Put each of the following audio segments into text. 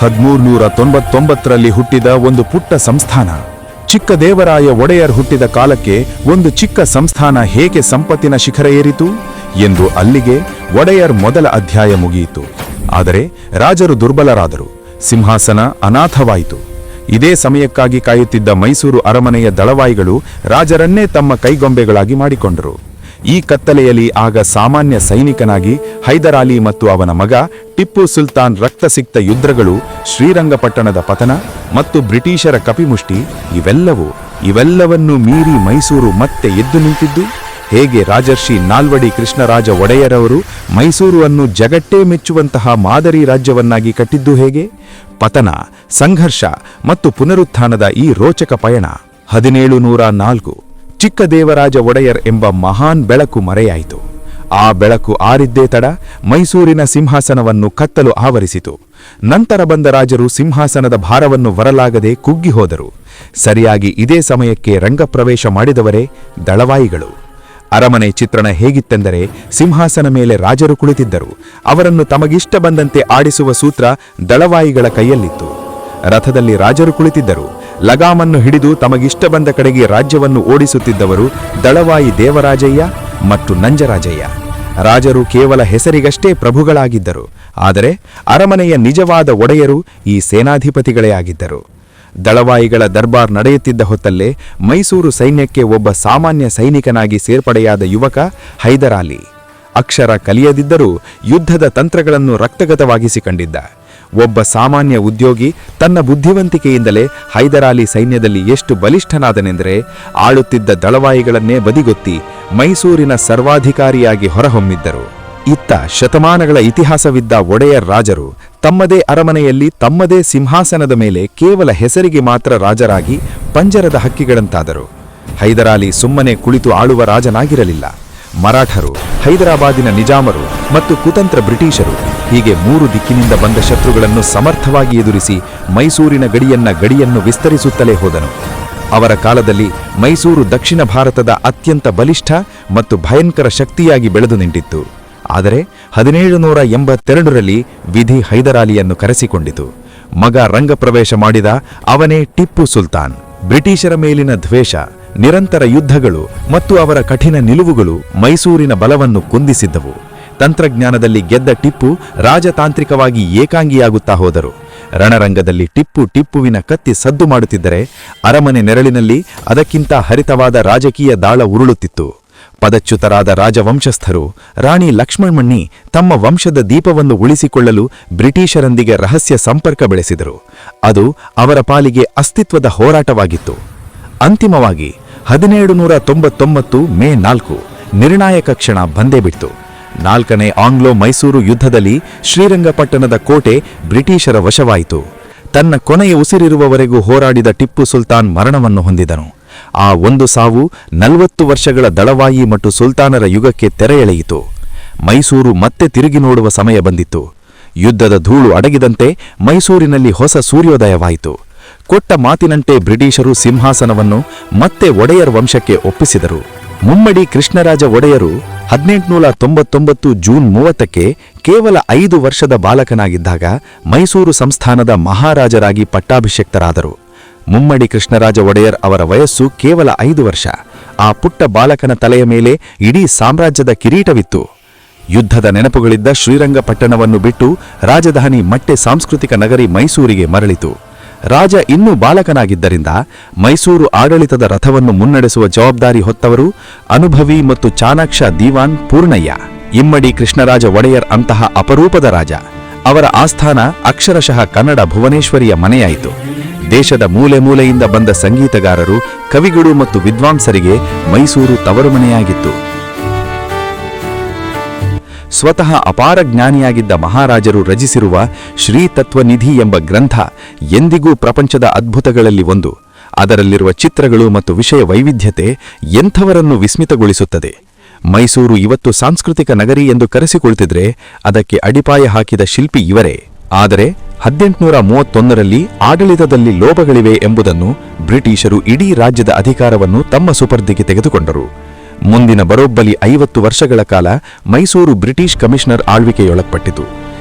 1399ರಲ್ಲಿ ಹುಟ್ಟಿದ ಒಂದು ಪುಟ್ಟ ಸಂಸ್ಥಾನ. ಚಿಕ್ಕ ದೇವರಾಯ ಒಡೆಯರ್ ಹುಟ್ಟಿದ ಕಾಲಕ್ಕೆ ಒಂದು ಚಿಕ್ಕ ಸಂಸ್ಥಾನ ಹೇಗೆ ಸಂಪತ್ತಿನ ಶಿಖರ ಏರಿತು ಎಂದು ಅಲ್ಲಿಗೆ ಒಡೆಯರ್ ಮೊದಲ ಅಧ್ಯಾಯ ಮುಗಿಯಿತು. ಆದರೆ ರಾಜರು ದುರ್ಬಲರಾದರು, ಸಿಂಹಾಸನ ಅನಾಥವಾಯಿತು. ಇದೇ ಸಮಯಕ್ಕಾಗಿ ಕಾಯುತ್ತಿದ್ದ ಮೈಸೂರು ಅರಮನೆಯ ದಳವಾಯಿಗಳು ರಾಜರನ್ನೇ ತಮ್ಮ ಕೈಗೊಂಬೆಗಳಾಗಿ ಮಾಡಿಕೊಂಡರು. ಈ ಕತ್ತಲೆಯಲ್ಲಿ ಆಗ ಸಾಮಾನ್ಯ ಸೈನಿಕನಾಗಿ ಹೈದರಾಲಿ ಮತ್ತು ಅವನ ಮಗ ಟಿಪ್ಪು ಸುಲ್ತಾನ್ ರಕ್ತಸಿಕ್ತ ಯುದ್ಧಗಳು, ಶ್ರೀರಂಗಪಟ್ಟಣದ ಪತನ ಮತ್ತು ಬ್ರಿಟಿಷರ ಕಪಿಮುಷ್ಟಿ ಇವೆಲ್ಲವನ್ನೂ ಮೀರಿ ಮೈಸೂರು ಮತ್ತೆ ಎದ್ದು ನಿಂತಿದ್ದು ಹೇಗೆ ರಾಜರ್ಷಿ ನಾಲ್ವಡಿ ಕೃಷ್ಣರಾಜ ಒಡೆಯರವರು ಮೈಸೂರನ್ನು ಜಗತ್ತೇ ಮೆಚ್ಚುವಂತಹ ಮಾದರಿ ರಾಜ್ಯವನ್ನಾಗಿ ಕಟ್ಟಿದ್ದು ಹೇಗೆ? ಪತನ, ಸಂಘರ್ಷ ಮತ್ತು ಪುನರುತ್ಥಾನದ ಈ ರೋಚಕ ಪಯಣ. 1704 ಚಿಕ್ಕ ದೇವರಾಜ ಒಡೆಯರ್ ಎಂಬ ಮಹಾನ್ ಬೆಳಕು ಮರೆಯಾಯಿತು. ಆ ಬೆಳಕು ಆರಿದ್ದೇ ತಡ ಮೈಸೂರಿನ ಸಿಂಹಾಸನವನ್ನು ಕತ್ತಲು ಆವರಿಸಿತು. ನಂತರ ಬಂದ ರಾಜರು ಸಿಂಹಾಸನದ ಭಾರವನ್ನು ಹೊರಲಾಗದೆ ಕುಗ್ಗಿ ಹೋದರು. ಸರಿಯಾಗಿ ಇದೇ ಸಮಯಕ್ಕೆ ರಂಗಪ್ರವೇಶ ಮಾಡಿದವರೇ ದಳವಾಯಿಗಳು. ಅರಮನೆ ಚಿತ್ರಣ ಹೇಗಿತ್ತೆಂದರೆ, ಸಿಂಹಾಸನ ಮೇಲೆ ರಾಜರು ಕುಳಿತಿದ್ದರು. ಅವರನ್ನು ತಮಗಿಷ್ಟ ಬಂದಂತೆ ಆಡಿಸುವ ಸೂತ್ರ ದಳವಾಯಿಗಳ ಕೈಯಲ್ಲಿತ್ತು. ರಥದಲ್ಲಿ ರಾಜರು ಕುಳಿತಿದ್ದರು. ಲಗಾಮನ್ನು ಹಿಡಿದು ತಮಗಿಷ್ಟ ಬಂದ ಕಡೆಗೆ ರಾಜ್ಯವನ್ನು ಓಡಿಸುತ್ತಿದ್ದವರು ದಳವಾಯಿ ದೇವರಾಜಯ್ಯ ಮತ್ತು ನಂಜರಾಜಯ್ಯ. ರಾಜರು ಕೇವಲ ಹೆಸರಿಗಷ್ಟೇ ಪ್ರಭುಗಳಾಗಿದ್ದರು, ಆದರೆ ಅರಮನೆಯ ನಿಜವಾದ ಒಡೆಯರು ಈ ಸೇನಾಧಿಪತಿಗಳೇ ಆಗಿದ್ದರು. ದಳವಾಯಿಗಳ ದರ್ಬಾರ್ ನಡೆಯುತ್ತಿದ್ದ ಹೊತ್ತಲ್ಲೇ ಮೈಸೂರು ಸೈನ್ಯಕ್ಕೆ ಒಬ್ಬ ಸಾಮಾನ್ಯ ಸೈನಿಕನಾಗಿ ಸೇರ್ಪಡೆಯಾದ ಯುವಕ ಹೈದರಾಲಿ. ಅಕ್ಷರ ಕಲಿಯದಿದ್ದರೂ ಯುದ್ಧದ ತಂತ್ರಗಳನ್ನು ರಕ್ತಗತವಾಗಿಸಿಕೊಂಡಿದ್ದ ಒಬ್ಬ ಸಾಮಾನ್ಯ ಉದ್ಯೋಗಿ ತನ್ನ ಬುದ್ಧಿವಂತಿಕೆಯಿಂದಲೇ ಹೈದರಾಲಿ ಸೈನ್ಯದಲ್ಲಿ ಎಷ್ಟು ಬಲಿಷ್ಠನಾದನೆಂದರೆ, ಆಳುತ್ತಿದ್ದ ದಳವಾಯಿಗಳನ್ನೇ ಬದಿಗೊತ್ತಿ ಮೈಸೂರಿನ ಸರ್ವಾಧಿಕಾರಿಯಾಗಿ ಹೊರಹೊಮ್ಮಿದ್ದರು. ಇತ್ತ ಶತಮಾನಗಳ ಇತಿಹಾಸವಿದ್ದ ಒಡೆಯರ್ ರಾಜರು ತಮ್ಮದೇ ಅರಮನೆಯಲ್ಲಿ ತಮ್ಮದೇ ಸಿಂಹಾಸನದ ಮೇಲೆ ಕೇವಲ ಹೆಸರಿಗೆ ಮಾತ್ರ ರಾಜರಾಗಿ ಪಂಜರದ ಹಕ್ಕಿಗಳಂತಾದರು. ಹೈದರಾಲಿ ಸುಮ್ಮನೆ ಕುಳಿತು ಆಳುವ ರಾಜನಾಗಿರಲಿಲ್ಲ. ಮರಾಠರು, ಹೈದರಾಬಾದಿನ ನಿಜಾಮರು ಮತ್ತು ಕುತಂತ್ರ ಬ್ರಿಟಿಷರು ಹೀಗೆ 3 ದಿಕ್ಕಿನಿಂದ ಬಂದ ಶತ್ರುಗಳನ್ನು ಸಮರ್ಥವಾಗಿ ಎದುರಿಸಿ ಮೈಸೂರಿನ ಗಡಿಯನ್ನು ವಿಸ್ತರಿಸುತ್ತಲೇ ಹೋದನು. ಅವರ ಕಾಲದಲ್ಲಿ ಮೈಸೂರು ದಕ್ಷಿಣ ಭಾರತದ ಅತ್ಯಂತ ಬಲಿಷ್ಠ ಮತ್ತು ಭಯಂಕರ ಶಕ್ತಿಯಾಗಿ ಬೆಳೆದು ನಿಂತಿತ್ತು. ಆದರೆ 1782ರಲ್ಲಿ ವಿಧಿ ಹೈದರಾಲಿಯನ್ನು ಕರೆಸಿಕೊಂಡಿತು. ಮಗ ರಂಗಪ್ರವೇಶ ಮಾಡಿದ ಅವನೇ ಟಿಪ್ಪು ಸುಲ್ತಾನ್. ಬ್ರಿಟಿಷರ ಮೇಲಿನ ದ್ವೇಷ, ನಿರಂತರ ಯುದ್ಧಗಳು ಮತ್ತು ಅವರ ಕಠಿಣ ನಿಲುವುಗಳು ಮೈಸೂರಿನ ಬಲವನ್ನು ಕುಂದಿಸಿದ್ದವು. ತಂತ್ರಜ್ಞಾನದಲ್ಲಿ ಗೆದ್ದ ಟಿಪ್ಪು ರಾಜತಾಂತ್ರಿಕವಾಗಿ ಏಕಾಂಗಿಯಾಗುತ್ತಾ ಹೋದರು. ರಣರಂಗದಲ್ಲಿ ಟಿಪ್ಪುವಿನ ಕತ್ತಿ ಸದ್ದು ಮಾಡುತ್ತಿದ್ದರೆ, ಅರಮನೆ ನೆರಳಿನಲ್ಲಿ ಅದಕ್ಕಿಂತ ಹರಿತವಾದ ರಾಜಕೀಯ ದಾಳ ಉರುಳುತ್ತಿತ್ತು. ಪದಚ್ಯುತರಾದ ರಾಜವಂಶಸ್ಥರು ರಾಣಿ ಲಕ್ಷ್ಮಣಮಣ್ಣಿ ತಮ್ಮ ವಂಶದ ದೀಪವನ್ನು ಉಳಿಸಿಕೊಳ್ಳಲು ಬ್ರಿಟಿಷರೊಂದಿಗೆ ರಹಸ್ಯ ಸಂಪರ್ಕ ಬೆಳೆಸಿದರು. ಅದು ಅವರ ಪಾಲಿಗೆ ಅಸ್ತಿತ್ವದ ಹೋರಾಟವಾಗಿತ್ತು. ಅಂತಿಮವಾಗಿ 1799 ಮೇ 4 ನಿರ್ಣಾಯಕ ಕ್ಷಣ ಬಂದೇ ಬಿಡ್ತು. 4ನೇ ಆಂಗ್ಲೋ ಮೈಸೂರು ಯುದ್ಧದಲ್ಲಿ ಶ್ರೀರಂಗಪಟ್ಟಣದ ಕೋಟೆ ಬ್ರಿಟಿಷರ ವಶವಾಯಿತು. ತನ್ನ ಕೊನೆಯ ಉಸಿರಿರುವವರೆಗೂ ಹೋರಾಡಿದ ಟಿಪ್ಪು ಸುಲ್ತಾನ್ ಮರಣವನ್ನು ಹೊಂದಿದನು. ಆ ಒಂದು ಸಾವು 40 ವರ್ಷಗಳ ದಳವಾಯಿ ಮತ್ತು ಸುಲ್ತಾನರ ಯುಗಕ್ಕೆ ತೆರೆ ಎಳೆಯಿತು. ಮೈಸೂರು ಮತ್ತೆ ತಿರುಗಿ ನೋಡುವ ಸಮಯ ಬಂದಿತ್ತು. ಯುದ್ಧದ ಧೂಳು ಅಡಗಿದಂತೆ ಮೈಸೂರಿನಲ್ಲಿ ಹೊಸ ಸೂರ್ಯೋದಯವಾಯಿತು. ಕೊಟ್ಟ ಮಾತಿನಂತೆ ಬ್ರಿಟಿಷರು ಸಿಂಹಾಸನವನ್ನು ಮತ್ತೆ ಒಡೆಯರ್ ವಂಶಕ್ಕೆ ಒಪ್ಪಿಸಿದರು. ಮುಮ್ಮಡಿ ಕೃಷ್ಣರಾಜ ಒಡೆಯರು 1899 ಜೂನ್ 30ಕ್ಕೆ ಕೇವಲ 5 ವರ್ಷದ ಬಾಲಕನಾಗಿದ್ದಾಗ ಮೈಸೂರು ಸಂಸ್ಥಾನದ ಮಹಾರಾಜರಾಗಿ ಪಟ್ಟಾಭಿಷಿಕ್ತರಾದರು. ಮುಮ್ಮಡಿ ಕೃಷ್ಣರಾಜ ಒಡೆಯರ್ ಅವರ ವಯಸ್ಸು ಕೇವಲ 5 ವರ್ಷ. ಆ ಪುಟ್ಟ ಬಾಲಕನ ತಲೆಯ ಮೇಲೆ ಇಡೀ ಸಾಮ್ರಾಜ್ಯದ ಕಿರೀಟವಿತ್ತು. ಯುದ್ಧದ ನೆನಪುಗಳಿದ್ದ ಶ್ರೀರಂಗಪಟ್ಟಣವನ್ನು ಬಿಟ್ಟು ರಾಜಧಾನಿ ಮತ್ತೆ ಸಾಂಸ್ಕೃತಿಕ ನಗರಿ ಮೈಸೂರಿಗೆ ಮರಳಿತು. ರಾಜ ಇನ್ನೂ ಬಾಲಕನಾಗಿದ್ದರಿಂದ ಮೈಸೂರು ಆಡಳಿತದ ರಥವನ್ನು ಮುನ್ನಡೆಸುವ ಜವಾಬ್ದಾರಿ ಹೊತ್ತವರು ಅನುಭವಿ ಮತ್ತು ಚಾಣಾಕ್ಷ ದಿವಾನ್ ಪೂರ್ಣಯ್ಯ. ಇಮ್ಮಡಿ ಕೃಷ್ಣರಾಜ ಒಡೆಯರ್ ಅಂತಹ ಅಪರೂಪದ ರಾಜ. ಅವರ ಆಸ್ಥಾನ ಅಕ್ಷರಶಃ ಕನ್ನಡ ಭುವನೇಶ್ವರಿಯ ಮನೆಯಾಯಿತು. ದೇಶದ ಮೂಲೆ ಮೂಲೆಯಿಂದ ಬಂದ ಸಂಗೀತಗಾರರು, ಕವಿಗಳು ಮತ್ತು ವಿದ್ವಾಂಸರಿಗೆ ಮೈಸೂರು ತವರು ಮನೆಯಾಗಿತ್ತು. ಸ್ವತಃ ಅಪಾರ ಜ್ಞಾನಿಯಾಗಿದ್ದ ಮಹಾರಾಜರು ರಚಿಸಿರುವ ಶ್ರೀ ತತ್ವನಿಧಿ ಎಂಬ ಗ್ರಂಥ ಎಂದಿಗೂ ಪ್ರಪಂಚದ ಅದ್ಭುತಗಳಲ್ಲಿ ಒಂದು. ಅದರಲ್ಲಿರುವ ಚಿತ್ರಗಳು ಮತ್ತು ವಿಷಯ ವೈವಿಧ್ಯತೆ ಎಂಥವರನ್ನು ವಿಸ್ಮಿತಗೊಳಿಸುತ್ತದೆ. ಮೈಸೂರು ಇವತ್ತು ಸಾಂಸ್ಕೃತಿಕ ನಗರಿ ಎಂದು ಕರೆಸಿಕೊಳ್ತಿದ್ರೆ ಅದಕ್ಕೆ ಅಡಿಪಾಯ ಹಾಕಿದ ಶಿಲ್ಪಿ ಇವರೇ. ಆದರೆ 1831ರಲ್ಲಿ ಆಡಳಿತದಲ್ಲಿ ಲೋಪಗಳಿವೆ ಎಂಬುದನ್ನು ಬ್ರಿಟಿಷರು ಇಡೀ ರಾಜ್ಯದ ಅಧಿಕಾರವನ್ನು ತಮ್ಮ ಸುಪರ್ದಿಗೆ ತೆಗೆದುಕೊಂಡರು. ಮುಂದಿನ ಬರೋಬ್ಬಲಿ 50 ವರ್ಷಗಳ ಕಾಲ ಮೈಸೂರು ಬ್ರಿಟಿಷ್ ಕಮಿಷನರ್ ಆಳ್ವಿಕೆಯೊಳಪಟ್ಟಿತು.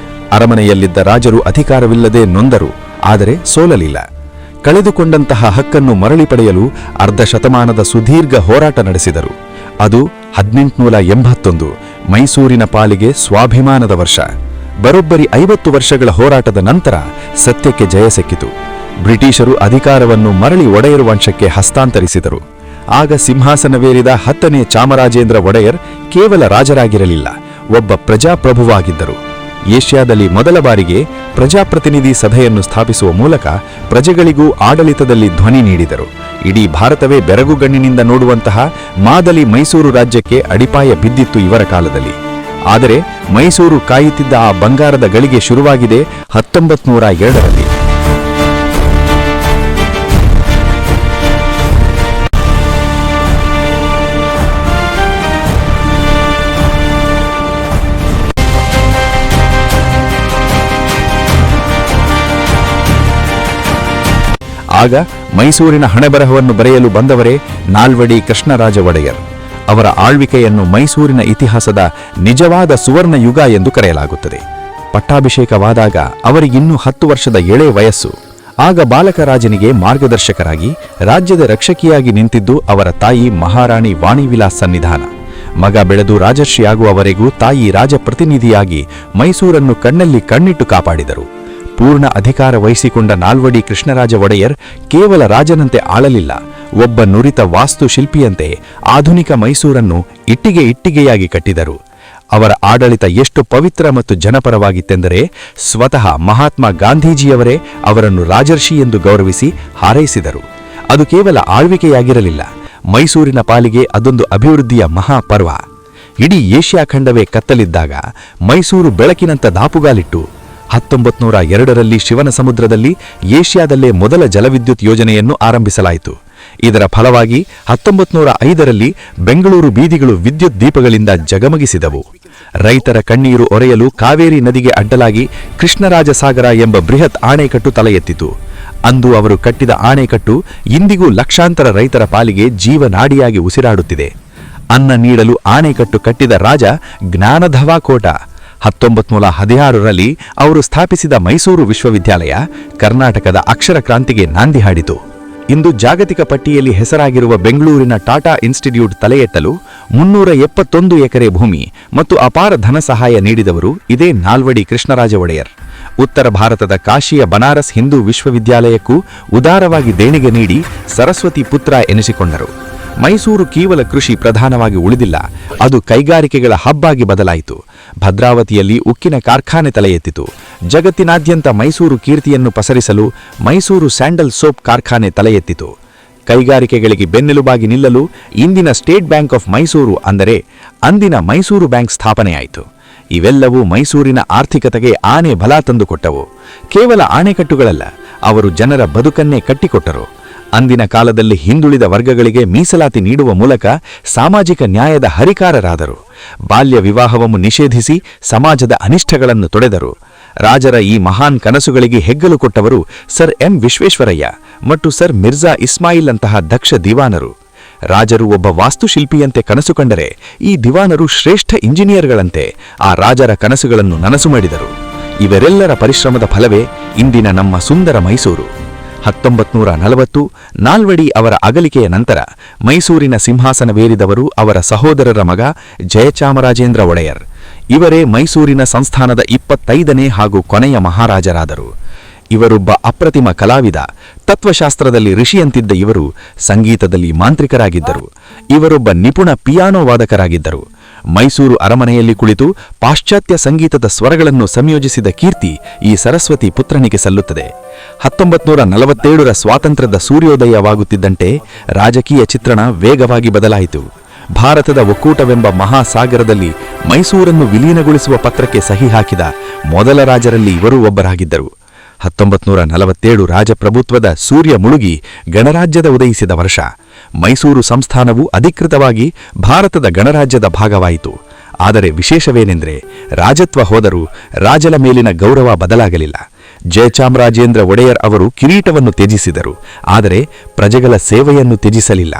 ಅರಮನೆಯಲ್ಲಿದ್ದ ರಾಜರು ಅಧಿಕಾರವಿಲ್ಲದೆ ನೊಂದರು, ಆದರೆ ಸೋಲಲಿಲ್ಲ. ಕಳೆದುಕೊಂಡಂತಹ ಹಕ್ಕನ್ನು ಮರಳಿ ಪಡೆಯಲು ಅರ್ಧ ಶತಮಾನದ ಸುದೀರ್ಘ ಹೋರಾಟ ನಡೆಸಿದರು. ಅದು 1881 ಮೈಸೂರಿನ ಪಾಲಿಗೆ ಸ್ವಾಭಿಮಾನದ ವರ್ಷ. ಬರೋಬ್ಬರಿ 50 ವರ್ಷಗಳ ಹೋರಾಟದ ನಂತರ ಸತ್ಯಕ್ಕೆ ಜಯ ಸಿಕ್ಕಿತು. ಬ್ರಿಟಿಷರು ಅಧಿಕಾರವನ್ನು ಮರಳಿ ಒಡೆಯರ್ ವಂಶಕ್ಕೆ ಹಸ್ತಾಂತರಿಸಿದರು. ಆಗ ಸಿಂಹಾಸನವೇರಿದ 10ನೇ ಚಾಮರಾಜೇಂದ್ರ ಒಡೆಯರ್ ಕೇವಲ ರಾಜರಾಗಿರಲಿಲ್ಲ, ಒಬ್ಬ ಪ್ರಜಾಪ್ರಭುವಾಗಿದ್ದರು. ಏಷ್ಯಾದಲ್ಲಿ ಮೊದಲ ಬಾರಿಗೆ ಪ್ರಜಾಪ್ರತಿನಿಧಿ ಸಭೆಯನ್ನು ಸ್ಥಾಪಿಸುವ ಮೂಲಕ ಪ್ರಜೆಗಳಿಗೂ ಆಡಳಿತದಲ್ಲಿ ಧ್ವನಿ ನೀಡಿದರು. ಇಡೀ ಭಾರತವೇ ಬೆರಗುಗಣ್ಣಿನಿಂದ ನೋಡುವಂತಹ ಮಾದಲಿ ಮೈಸೂರು ರಾಜ್ಯಕ್ಕೆ ಅಡಿಪಾಯ ಬಿದ್ದಿತ್ತು ಇವರ ಕಾಲದಲ್ಲಿ. ಆದರೆ ಮೈಸೂರು ಕಾಯುತ್ತಿದ್ದ ಆ ಬಂಗಾರದ ಗಳಿಗೆ ಶುರುವಾಗಿದೆ 1902ರಲ್ಲಿ. ಆಗ ಮೈಸೂರಿನ ಹಣೆಬರಹವನ್ನು ಬರೆಯಲು ಬಂದವರೇ ನಾಲ್ವಡಿ ಕೃಷ್ಣರಾಜ ಒಡೆಯರ್. ಅವರ ಆಳ್ವಿಕೆಯನ್ನು ಮೈಸೂರಿನ ಇತಿಹಾಸದ ನಿಜವಾದ ಸುವರ್ಣ ಯುಗ ಎಂದು ಕರೆಯಲಾಗುತ್ತದೆ. ಪಟ್ಟಾಭಿಷೇಕವಾದಾಗ ಅವರಿಗಿನ್ನೂ 10 ವರ್ಷದ ಎಳೆ ವಯಸ್ಸು. ಆಗ ಬಾಲಕರಾಜನಿಗೆ ಮಾರ್ಗದರ್ಶಕರಾಗಿ ರಾಜ್ಯದ ರಕ್ಷಕಿಯಾಗಿ ನಿಂತಿದ್ದು ಅವರ ತಾಯಿ ಮಹಾರಾಣಿ ವಾಣಿವಿಲಾಸ್ ಸನ್ನಿಧಾನ. ಮಗ ಬೆಳೆದು ರಾಜರ್ಷಿಯಾಗುವವರೆಗೂ ತಾಯಿ ರಾಜಪ್ರತಿನಿಧಿಯಾಗಿ ಮೈಸೂರನ್ನು ಕಣ್ಣಲ್ಲಿ ಕಣ್ಣಿಟ್ಟು ಕಾಪಾಡಿದರು. ಪೂರ್ಣ ಅಧಿಕಾರ ವಹಿಸಿಕೊಂಡ ನಾಲ್ವಡಿ ಕೃಷ್ಣರಾಜ ಒಡೆಯರ್ ಕೇವಲ ರಾಜನಂತೆ ಆಳಲಿಲ್ಲ, ಒಬ್ಬ ನುರಿತ ವಾಸ್ತುಶಿಲ್ಪಿಯಂತೆ ಆಧುನಿಕ ಮೈಸೂರನ್ನು ಇಟ್ಟಿಗೆಯಾಗಿ ಕಟ್ಟಿದರು. ಅವರ ಆಡಳಿತ ಎಷ್ಟು ಪವಿತ್ರ ಮತ್ತು ಜನಪರವಾಗಿತ್ತೆಂದರೆ ಸ್ವತಃ ಮಹಾತ್ಮ ಗಾಂಧೀಜಿಯವರೇ ಅವರನ್ನು ರಾಜರ್ಷಿ ಎಂದು ಗೌರವಿಸಿ ಹಾರೈಸಿದರು. ಅದು ಕೇವಲ ಆಳ್ವಿಕೆಯಾಗಿರಲಿಲ್ಲ, ಮೈಸೂರಿನ ಪಾಲಿಗೆ ಅದೊಂದು ಅಭಿವೃದ್ಧಿಯ ಮಹಾಪರ್ವ. ಇಡೀ ಏಷ್ಯಾ ಖಂಡವೇ ಕತ್ತಲಿದ್ದಾಗ ಮೈಸೂರು ಬೆಳಕಿನಂತ ದಾಪುಗಾಲಿಟ್ಟು 1902ರಲ್ಲಿ ಶಿವನ ಸಮುದ್ರದಲ್ಲಿ ಏಷ್ಯಾದಲ್ಲೇ ಮೊದಲ ಜಲವಿದ್ಯುತ್ ಯೋಜನೆಯನ್ನು ಆರಂಭಿಸಲಾಯಿತು. ಇದರ ಫಲವಾಗಿ 1905ರಲ್ಲಿ ಬೆಂಗಳೂರು ಬೀದಿಗಳು ವಿದ್ಯುತ್ ದೀಪಗಳಿಂದ ಜಗಮಗಿಸಿದವು. ರೈತರ ಕಣ್ಣೀರು ಒರೆಯಲು ಕಾವೇರಿ ನದಿಗೆ ಅಡ್ಡಲಾಗಿ ಕೃಷ್ಣರಾಜ ಸಾಗರ ಎಂಬ ಬೃಹತ್ ಆಣೆಕಟ್ಟು ತಲೆ ಎತ್ತಿತು. ಅಂದು ಅವರು ಕಟ್ಟಿದ ಆಣೆಕಟ್ಟು ಇಂದಿಗೂ ಲಕ್ಷಾಂತರ ರೈತರ ಪಾಲಿಗೆ ಜೀವನಾಡಿಯಾಗಿ ಉಸಿರಾಡುತ್ತಿದೆ. ಅನ್ನ ನೀಡಲು ಆಣೆಕಟ್ಟು ಕಟ್ಟಿದ ರಾಜ ಜ್ಞಾನಧವಾಕೋಟ. 1916ರಲ್ಲಿ ಅವರು ಸ್ಥಾಪಿಸಿದ ಮೈಸೂರು ವಿಶ್ವವಿದ್ಯಾಲಯ ಕರ್ನಾಟಕದ ಅಕ್ಷರ ಕ್ರಾಂತಿಗೆ ನಾಂದಿ ಹಾಡಿತು. ಇಂದು ಜಾಗತಿಕ ಪಟ್ಟಿಯಲ್ಲಿ ಹೆಸರಾಗಿರುವ ಬೆಂಗಳೂರಿನ ಟಾಟಾ ಇನ್ಸ್ಟಿಟ್ಯೂಟ್ ತಲೆ ಎತ್ತಲು 371 ಎಕರೆ ಭೂಮಿ ಮತ್ತು ಅಪಾರ ಧನ ಸಹಾಯ ನೀಡಿದವರು ಇದೇ ನಾಲ್ವಡಿ ಕೃಷ್ಣರಾಜ ಒಡೆಯರ್. ಉತ್ತರ ಭಾರತದ ಕಾಶಿಯ ಬನಾರಸ್ ಹಿಂದೂ ವಿಶ್ವವಿದ್ಯಾಲಯಕ್ಕೂ ಉದಾರವಾಗಿ ದೇಣಿಗೆ ನೀಡಿ ಸರಸ್ವತಿ ಪುತ್ರ ಎನಿಸಿಕೊಂಡರು. ಮೈಸೂರು ಕೇವಲ ಕೃಷಿ ಪ್ರಧಾನವಾಗಿ ಉಳಿದಿಲ್ಲ, ಅದು ಕೈಗಾರಿಕೆಗಳ ಹಬ್ಬಾಗಿ ಬದಲಾಯಿತು. ಭದ್ರಾವತಿಯಲ್ಲಿ ಉಕ್ಕಿನ ಕಾರ್ಖಾನೆ ತಲೆ ಎತ್ತಿತು. ಜಗತ್ತಿನಾದ್ಯಂತ ಮೈಸೂರು ಕೀರ್ತಿಯನ್ನು ಪಸರಿಸಲು ಮೈಸೂರು ಸ್ಯಾಂಡಲ್ ಸೋಪ್ ಕಾರ್ಖಾನೆ ತಲೆ ಎತ್ತಿತು. ಕೈಗಾರಿಕೆಗಳಿಗೆ ಬೆನ್ನೆಲುಬಾಗಿ ನಿಲ್ಲಲು ಇಂದಿನ ಸ್ಟೇಟ್ ಬ್ಯಾಂಕ್ ಆಫ್ ಮೈಸೂರು ಅಂದರೆ ಅಂದಿನ ಮೈಸೂರು ಬ್ಯಾಂಕ್ ಸ್ಥಾಪನೆಯಾಯಿತು. ಇವೆಲ್ಲವೂ ಮೈಸೂರಿನ ಆರ್ಥಿಕತೆಗೆ ಆನೆ ಬಲ ತಂದುಕೊಟ್ಟವು. ಕೇವಲ ಆಣೆಕಟ್ಟುಗಳಲ್ಲ, ಅವರು ಜನರ ಬದುಕನ್ನೇ ಕಟ್ಟಿಕೊಟ್ಟರು. ಅಂದಿನ ಕಾಲದಲ್ಲಿ ಹಿಂದುಳಿದ ವರ್ಗಗಳಿಗೆ ಮೀಸಲಾತಿ ನೀಡುವ ಮೂಲಕ ಸಾಮಾಜಿಕ ನ್ಯಾಯದ ಹರಿಕಾರರಾದರು. ಬಾಲ್ಯ ವಿವಾಹವನ್ನು ನಿಷೇಧಿಸಿ ಸಮಾಜದ ಅನಿಷ್ಟಗಳನ್ನು ತೊಡೆದರು. ರಾಜರ ಈ ಮಹಾನ್ ಕನಸುಗಳಿಗೆ ಹೆಗ್ಗಲು ಕೊಟ್ಟವರು ಸರ್ ಎಂ ವಿಶ್ವೇಶ್ವರಯ್ಯ ಮತ್ತು ಸರ್ ಮಿರ್ಜಾ ಇಸ್ಮಾಯಿಲ್ ಅಂತಹ ದಕ್ಷ ದಿವಾನರು. ರಾಜರು ಒಬ್ಬ ವಾಸ್ತುಶಿಲ್ಪಿಯಂತೆ ಕನಸು ಕಂಡರೆ ಈ ದಿವಾನರು ಶ್ರೇಷ್ಠ ಇಂಜಿನಿಯರ್ಗಳಂತೆ ಆ ರಾಜರ ಕನಸುಗಳನ್ನು ನನಸು ಮಾಡಿದರು. ಇವರೆಲ್ಲರ ಪರಿಶ್ರಮದ ಫಲವೇ ಇಂದಿನ ನಮ್ಮ ಸುಂದರ ಮೈಸೂರು. 1940 ನಾಲ್ವಡಿ ಅವರ ಅಗಲಿಕೆಯ ನಂತರ ಮೈಸೂರಿನ ಸಿಂಹಾಸನವೇರಿದವರು ಅವರ ಸಹೋದರರ ಮಗ ಜಯಚಾಮರಾಜೇಂದ್ರ ಒಡೆಯರ್. ಇವರೇ ಮೈಸೂರಿನ ಸಂಸ್ಥಾನದ 25ನೇ ಹಾಗೂ ಕೊನೆಯ ಮಹಾರಾಜರಾದರು. ಇವರೊಬ್ಬ ಅಪ್ರತಿಮ ಕಲಾವಿದ. ತತ್ವಶಾಸ್ತ್ರದಲ್ಲಿ ಋಷಿಯಂತಿದ್ದ ಇವರು ಸಂಗೀತದಲ್ಲಿ ಮಾಂತ್ರಿಕರಾಗಿದ್ದರು. ಇವರೊಬ್ಬ ನಿಪುಣ ಪಿಯಾನೋ ವಾದಕರಾಗಿದ್ದರು. ಮೈಸೂರು ಅರಮನೆಯಲ್ಲಿ ಕುಳಿತು ಪಾಶ್ಚಾತ್ಯ ಸಂಗೀತದ ಸ್ವರಗಳನ್ನು ಸಂಯೋಜಿಸಿದ ಕೀರ್ತಿ ಈ ಸರಸ್ವತಿ ಪುತ್ರನಿಗೆ ಸಲ್ಲುತ್ತದೆ. 1947ರ ಸ್ವಾತಂತ್ರ್ಯದ ಸೂರ್ಯೋದಯವಾಗುತ್ತಿದ್ದಂತೆ ರಾಜಕೀಯ ಚಿತ್ರಣ ವೇಗವಾಗಿ ಬದಲಾಯಿತು. ಭಾರತದ ಒಕ್ಕೂಟವೆಂಬ ಮಹಾಸಾಗರದಲ್ಲಿ ಮೈಸೂರನ್ನು ವಿಲೀನಗೊಳಿಸುವ ಪತ್ರಕ್ಕೆ ಸಹಿ ಹಾಕಿದ ಮೊದಲ ರಾಜರಲ್ಲಿ ಇವರೂ ಒಬ್ಬರಾಗಿದ್ದರು. 1947 ರಾಜಪ್ರಭುತ್ವದ ಸೂರ್ಯ ಮುಳುಗಿ ಗಣರಾಜ್ಯದ ಉದಯಿಸಿದ ವರ್ಷ. ಮೈಸೂರು ಸಂಸ್ಥಾನವು ಅಧಿಕೃತವಾಗಿ ಭಾರತದ ಗಣರಾಜ್ಯದ ಭಾಗವಾಯಿತು. ಆದರೆ ವಿಶೇಷವೇನೆಂದರೆ ರಾಜತ್ವ ಹೋದರೂ ರಾಜರ ಮೇಲಿನ ಗೌರವ ಬದಲಾಗಲಿಲ್ಲ. ಜಯಚಾಮರಾಜೇಂದ್ರ ಒಡೆಯರ್ ಅವರು ಕಿರೀಟವನ್ನು ತ್ಯಜಿಸಿದರು, ಆದರೆ ಪ್ರಜೆಗಳ ಸೇವೆಯನ್ನು ತ್ಯಜಿಸಲಿಲ್ಲ.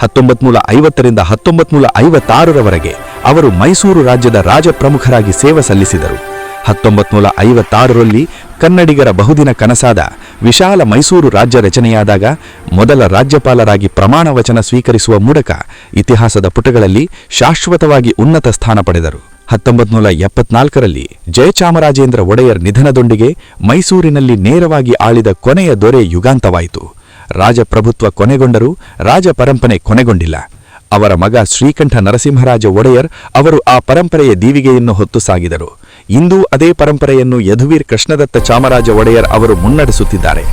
1950ರಿಂದ 1956ರವರೆಗೆ ಅವರು ಮೈಸೂರು ರಾಜ್ಯದ ರಾಜಪ್ರಮುಖರಾಗಿ ಸೇವೆ ಸಲ್ಲಿಸಿದರು. 1956ರಲ್ಲಿ ಕನ್ನಡಿಗರ ಬಹುದಿನ ಕನಸಾದ ವಿಶಾಲ ಮೈಸೂರು ರಾಜ್ಯ ರಚನೆಯಾದಾಗ ಮೊದಲ ರಾಜ್ಯಪಾಲರಾಗಿ ಪ್ರಮಾಣ ವಚನ ಸ್ವೀಕರಿಸುವ ಮೂಲಕ ಇತಿಹಾಸದ ಪುಟಗಳಲ್ಲಿ ಶಾಶ್ವತವಾಗಿ ಉನ್ನತ ಸ್ಥಾನ ಪಡೆದರು. 1974ರಲ್ಲಿ ಜಯಚಾಮರಾಜೇಂದ್ರ ಒಡೆಯರ್ ನಿಧನದೊಂದಿಗೆ ಮೈಸೂರಿನಲ್ಲಿ ನೇರವಾಗಿ ಆಳಿದ ಕೊನೆಯ ದೊರೆ ಯುಗಾಂತವಾಯಿತು. ರಾಜಪ್ರಭುತ್ವ ಕೊನೆಗೊಂಡರೂ ರಾಜ ಪರಂಪರೆ ಕೊನೆಗೊಂಡಿಲ್ಲ. ಅವರ ಮಗ ಶ್ರೀಕಂಠ ನರಸಿಂಹರಾಜ ಒಡೆಯರ್ ಅವರು ಆ ಪರಂಪರೆಯ ದೀವಿಗೆಯನ್ನು ಹೊತ್ತು ಸಾಗಿದರು. ಇಂದು ಅದೇ ಪರಂಪರೆಯನ್ನು ಯದುವೀರ್ ಕೃಷ್ಣದತ್ತ ಚಾಮರಾಜ ಒಡೆಯರ್ ಅವರು ಮುನ್ನಡೆಸುತ್ತಿದ್ದಾರೆ.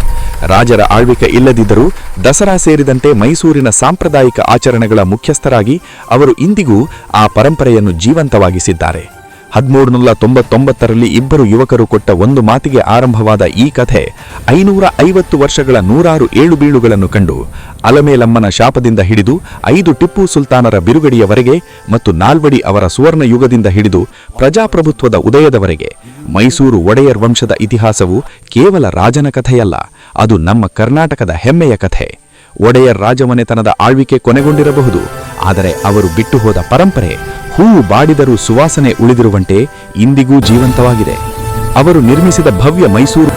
ರಾಜರ ಆಳ್ವಿಕೆ ಇಲ್ಲದಿದ್ದರೂ ದಸರಾ ಸೇರಿದಂತೆ ಮೈಸೂರಿನ ಸಾಂಪ್ರದಾಯಿಕ ಆಚರಣೆಗಳ ಮುಖ್ಯಸ್ಥರಾಗಿ ಅವರು ಇಂದಿಗೂ ಆ ಪರಂಪರೆಯನ್ನು ಜೀವಂತವಾಗಿಸಿದ್ದಾರೆ. 1399ರಲ್ಲಿ ಇಬ್ಬರು ಯುವಕರು ಕೊಟ್ಟ ಒಂದು ಮಾತಿಗೆ ಆರಂಭವಾದ ಈ ಕಥೆ 550 ವರ್ಷಗಳ ನೂರಾರು ಏಳುಬೀಳುಗಳನ್ನು ಕಂಡು ಅಲಮೇಲಮ್ಮನ ಶಾಪದಿಂದ ಹಿಡಿದು 5 ಟಿಪ್ಪು ಸುಲ್ತಾನರ ಬಿರುಗಡೆಯವರೆಗೆ ಮತ್ತು ನಾಲ್ವಡಿ ಅವರ ಸುವರ್ಣ ಯುಗದಿಂದ ಹಿಡಿದು ಪ್ರಜಾಪ್ರಭುತ್ವದ ಉದಯದವರೆಗೆ ಮೈಸೂರು ಒಡೆಯರ್ ವಂಶದ ಇತಿಹಾಸವು ಕೇವಲ ರಾಜನ ಕಥೆಯಲ್ಲ, ಅದು ನಮ್ಮ ಕರ್ನಾಟಕದ ಹೆಮ್ಮೆಯ ಕಥೆ. ಒಡೆಯರ್ ರಾಜಮನೆತನದ ಆಳ್ವಿಕೆ ಕೊನೆಗೊಂಡಿರಬಹುದು, ಆದರೆ ಅವರು ಬಿಟ್ಟು ಹೋದ ಪರಂಪರೆ ಹೂವು ಬಾಡಿದರೂ ಸುವಾಸನೆ ಉಳಿದಿರುವಂತೆ ಇಂದಿಗೂ ಜೀವಂತವಾಗಿದೆ. ಅವರು ನಿರ್ಮಿಸಿದ ಭವ್ಯ ಮೈಸೂರು